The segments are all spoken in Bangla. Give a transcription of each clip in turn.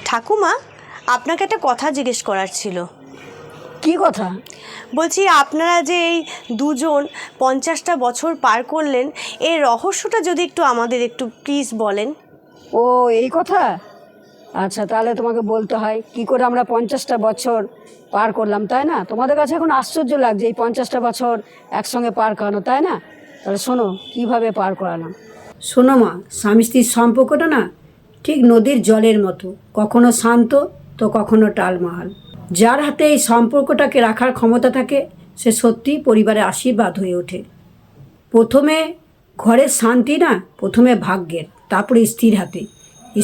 ঠাকুমা, আপনাকে একটা কথা জিজ্ঞেস করার ছিল। কি কথা? বলছি, আপনারা যে এই দুজন 50টা বছর পার করলেন, এর রহস্যটা যদি একটু আমাদের একটু প্লিজ বলেন। ও এই কথা। আচ্ছা, তাহলে তোমাকে বলতে হয় কি করে আমরা 50টা বছর পার করলাম, তাই না? তোমাদের কাছে এখন আশ্চর্য লাগছে এই 50টা বছর একসঙ্গে পার করানো, তাই না? তাহলে শোনো কিভাবে পার করালাম। শোনো মা, স্বামী স্ত্রীর সম্পর্কটা না ঠিক নদীর জলের মতো, কখনো শান্ত তো কখনো টালমাহাল। যার হাতে এই সম্পর্কটাকে রাখার ক্ষমতা থাকে সে সত্যি পরিবারের আশীর্বাদ হয়ে ওঠে। প্রথমে ঘরের শান্তি না প্রথমে ভাগ্যের, তারপরে স্ত্রীর হাতে।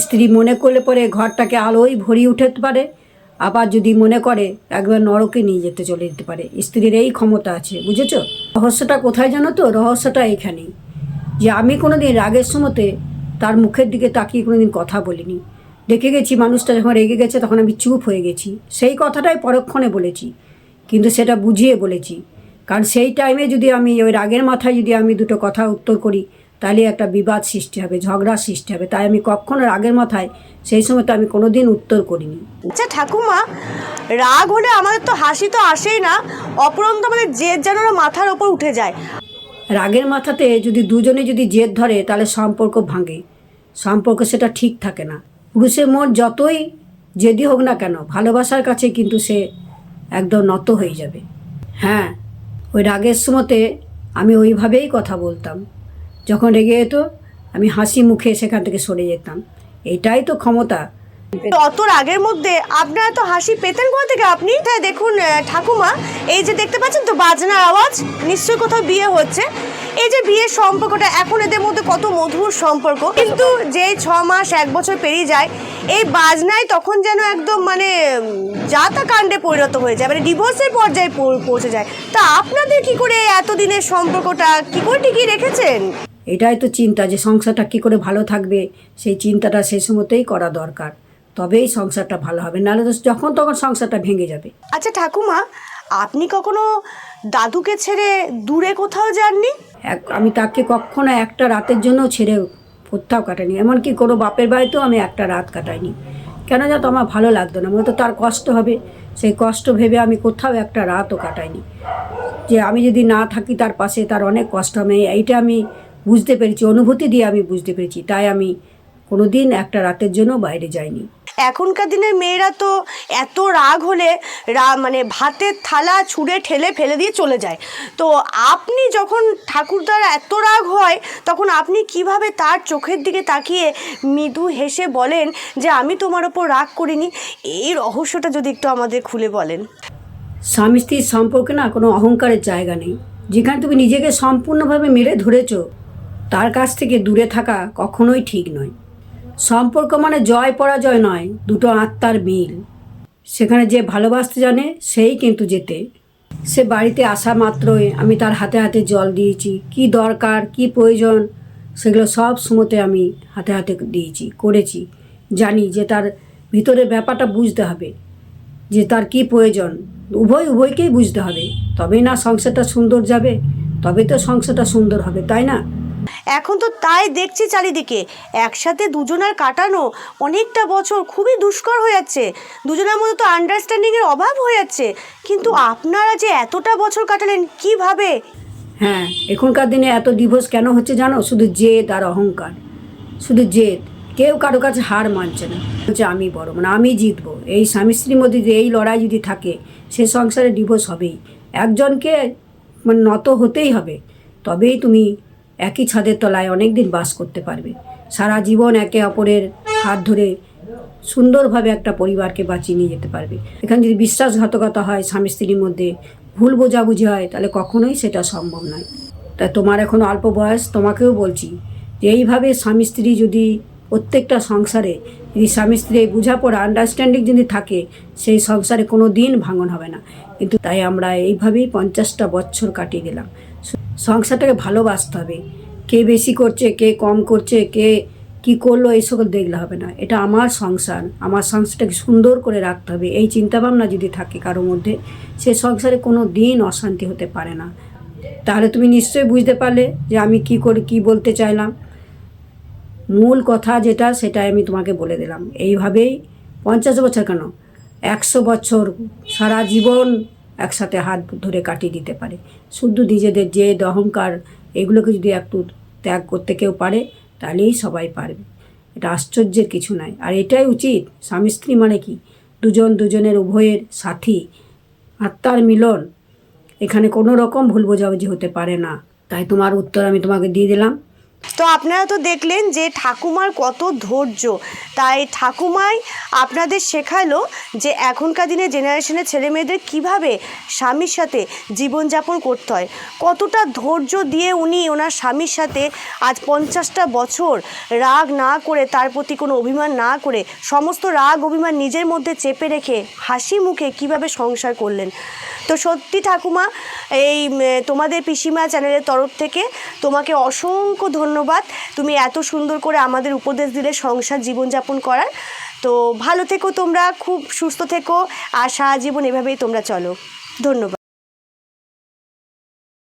স্ত্রী মনে করলে পরে ঘরটাকে আলোয় ভরিয়ে উঠতে পারে, আবার যদি মনে করে একবার নরকে নিয়ে চলে যেতে পারে। স্ত্রীর এই ক্ষমতা আছে, বুঝেছো? রহস্যটা কোথায় জানো তো? রহস্যটা এইখানেই যে আমি কোনোদিন রাগের সময়তে তার মুখের দিকে তাকিয়ে কোনোদিন কথা বলিনি। দেখে গেছি মানুষটা যখন রেগে গেছে তখন আমি চুপ হয়ে গেছি, সেই কথাটাই পরক্ষণে বলেছি, কিন্তু সেটা বুঝিয়ে বলেছি। কারণ সেই টাইমে যদি আমি ওই রাগের মাথায় যদি আমি দুটো কথা উত্তর করি তাহলে একটা বিবাদ সৃষ্টি হবে, ঝগড়ার সৃষ্টি হবে। তাই আমি কখনো রাগের মাথায় সেই সময় তো আমি কোনোদিন উত্তর করিনি। আচ্ছা ঠাকুমা, রাগ হলে আমাদের তো হাসি তো আসেই না, অপরন্ত আমাদের জেদ যেন মাথার ওপর উঠে যায়। রাগের মাথাতে যদি দুজনে যদি জেদ ধরে তাহলে সম্পর্ক ভাঙে, সম্পর্ক সেটা ঠিক থাকে না। পুরুষের মন যতই জেদি হোক না কেন, ভালোবাসার কাছে কিন্তু সে একদম নত হয়ে যাবে। হ্যাঁ, ওই রাগের সময়তে আমি ওইভাবেই কথা বলতাম। যখন রেগে যেত আমি হাসি মুখে সেখান থেকে সরে যেতাম। এটাই তো ক্ষমতা। অত রাগের মধ্যে আপনারা তো হাসি পেতেন কোথা থেকে আপনি? হ্যাঁ দেখুন ঠাকুমা, এই যে দেখতে পাচ্ছেন তো বাজনার আওয়াজ, নিশ্চয়ই কোথাও বিয়ে হচ্ছে। এই যে বিয়ের সম্পর্কটা, এখন এদের মধ্যে কত মধুর সম্পর্ক, কিন্তু যেই 6 মাস 1 বছর পেরিয়ে যায় এই বাজনায় তখন যেন একদম মানে যাতা কাণ্ডে পরিণত হয়ে যায়, মানে ডিভোর্সের পর্যায়ে পৌঁছে যায়। তা আপনাদের কি করে এতদিনের সম্পর্কটা কি করে টিকিয়ে রেখেছেন? এটাই তো চিন্তা, যে সংসারটা কী করে ভালো থাকবে, সেই চিন্তাটা সেই সময়তেই করা দরকার। তবেই সংসারটা ভালো হবে, নাহলে তো যখন তখন সংসারটা ভেঙে যাবে। আচ্ছা ঠাকুমা, আপনি কখনো দাদুকে ছেড়ে দূরে কোথাও যাননি? আমি তাকে কখনো একটা রাতের জন্য ছেড়ে কোথাও কাটাইনি, এমনকি কোনো বাপের বাড়িতেও আমি একটা রাত কাটাইনি। কেন জানো তো? আমার ভালো লাগতো না, মনে তো তার কষ্ট হবে, সেই কষ্ট ভেবে আমি কোথাও একটা রাতও কাটাইনি। যে আমি যদি না থাকি তার পাশে তার অনেক কষ্ট হবে, এইটা আমি বুঝতে পেরেছি, অনুভূতি দিয়ে আমি বুঝতে পেরেছি। তাই আমি কোনো দিন একটা রাতের জন্য বাইরে যাইনি। এখনকার দিনের মেয়েরা তো এত রাগ হলে মানে ভাতের থালা ছুঁড়ে ঠেলে ফেলে দিয়ে চলে যায়। তো আপনি যখন ঠাকুরদার এত রাগ হয় তখন আপনি কিভাবে তার চোখের দিকে তাকিয়ে মৃদু হেসে বলেন যে আমি তোমার ওপর রাগ করিনি? এই রহস্যটা যদি একটু আমাদের খুলে বলেন। স্বামী স্ত্রীর সম্পর্কে না কোনো অহংকারের জায়গা নেই। যেখানে তুমি নিজেকে সম্পূর্ণভাবে মেরে ধরেছো তার কাছ থেকে দূরে থাকা কখনোই ঠিক নয়। সম্পর্ক মানে জয় পরাজয় নয়, দুটো আত্মার মিল। সেখানে যে ভালোবাসতে জানে সেই কিন্তু যেতে। সে বাড়িতে আসা মাত্রই আমি তার হাতে হাতে জল দিয়েছি, কি দরকার কি প্রয়োজন সেগুলো সব সময়তে আমি হাতে হাতে দিয়েছি, করেছি। জানি যে তার ভিতরের ব্যাপারটা বুঝতে হবে, যে তার কি প্রয়োজন, উভয়কেই বুঝতে হবে। তবেই না সংসারটা সুন্দর যাবে, তবে তো সংসারটা সুন্দর হবে, তাই না? এখন তো তাই দেখছি চারিদিকে, একসাথে দুজনের কাটানো অনেকটা বছর খুবই দুষ্কর হয়ে যাচ্ছে, দুজনের মধ্যে তো আন্ডারস্ট্যান্ডিংয়ের অভাব হয়ে যাচ্ছে। কিন্তু আপনারা যে এতটা বছর কাটালেন কিভাবে? হ্যাঁ, এখনকার দিনে এত ডিভোর্স কেন হচ্ছে জানো? শুধু জেদ আর অহংকার, শুধু জেদ। কেউ কারো কাছে হার মানছে না, বলছে আমি বড়, মানে আমি জিতবো। এই স্বামী স্ত্রীর মধ্যে যদি এই লড়াই যদি থাকে সে সংসারে ডিভোর্স হবেই। একজনকে মানে নত হতেই হবে, তবেই তুমি একই ছাদের তলায় অনেক দিন বাস করতে পারবে। সারা জীবন একে অপরের হাত ধরে সুন্দরভাবে একটা পরিবারকে বাঁচিয়ে নিয়ে যেতে পারবে। এখানে যদি বিশ্বাসঘাতকতা হয়, স্বামী স্ত্রীর মধ্যে ভুল বোঝাবুঝি হয়, তাহলে কখনোই সেটা সম্ভব নয়। তাই তোমার এখন অল্প বয়স, তোমাকেও বলছি যে এইভাবে স্বামী স্ত্রী যদি প্রত্যেকটা সংসারে যদি স্বামী স্ত্রী এই বোঝাপড়া আন্ডারস্ট্যান্ডিং যদি থাকে সেই সংসারে কোনো দিন ভাঙন হবে না। কিন্তু তাই আমরা এইভাবেই 50টা বছর কাটিয়ে গেলাম। সংসারটাকে ভালোবাসতে হবে, কে বেশি করছে কে কম করছে কে কি করলো এই সকল দেখলে হবে না। এটা আমার সংসার, আমার সংসারটাকে সুন্দর করে রাখতে হবে, এই চিন্তাভাবনা যদি থাকে কারোর মধ্যে, সে সংসারে কোনো দিন অশান্তি হতে পারে না। তাহলে তুমি নিশ্চয়ই বুঝতে পারলে যে আমি কি বলতে চাইলাম। মূল কথা যেটা সেটাই আমি তোমাকে বলে দিলাম। এইভাবেই 50 বছর কেন, 100 বছর সারা জীবন একসাথে হাত ধরে কাটিয়ে দিতে পারে। শুধু নিজেদের জেদ অহংকার এগুলোকে যদি একটু ত্যাগ করতে কেউ পারে তাহলেই সবাই পারবে। এটা আশ্চর্যের কিছু নয়। আর এটাই উচিত, স্বামী স্ত্রী মানে কি, দুজন দুজনের উভয়ের সাথী, আত্মার মিলন। এখানে কোনো রকম ভুল বোঝাবুঝি হতে পারে না। তাই তোমার উত্তর আমি তোমাকে দিয়ে দিলাম। তো আপনারা তো দেখলেন যে ঠাকুমার কত ধৈর্য। তাই ঠাকুমাই আপনাদের শেখালো যে এখনকার দিনে জেনারেশনের ছেলেমেয়েদের কীভাবে স্বামীর সাথে জীবনযাপন করতে হয়। কতটা ধৈর্য দিয়ে উনি ওনার স্বামীর সাথে আজ 50টা বছর রাগ না করে, তার প্রতি কোনো অভিমান না করে, সমস্ত রাগ অভিমান নিজের মধ্যে চেপে রেখে হাসি মুখে কীভাবে সংসার করলেন। তো সত্যি ঠাকুমা, এই তোমাদের পিসিমা চ্যানেলের তরফ থেকে তোমাকে অসংখ্য ধন্যবাদ। তুমি এত সুন্দর করে আমাদের উপদেশ দিলে সংসার জীবনযাপন করার। তো ভালো থেকো তোমরা, খুব সুস্থ থেকো, আর সারা জীবন এভাবেই তোমরা চলো। ধন্যবাদ।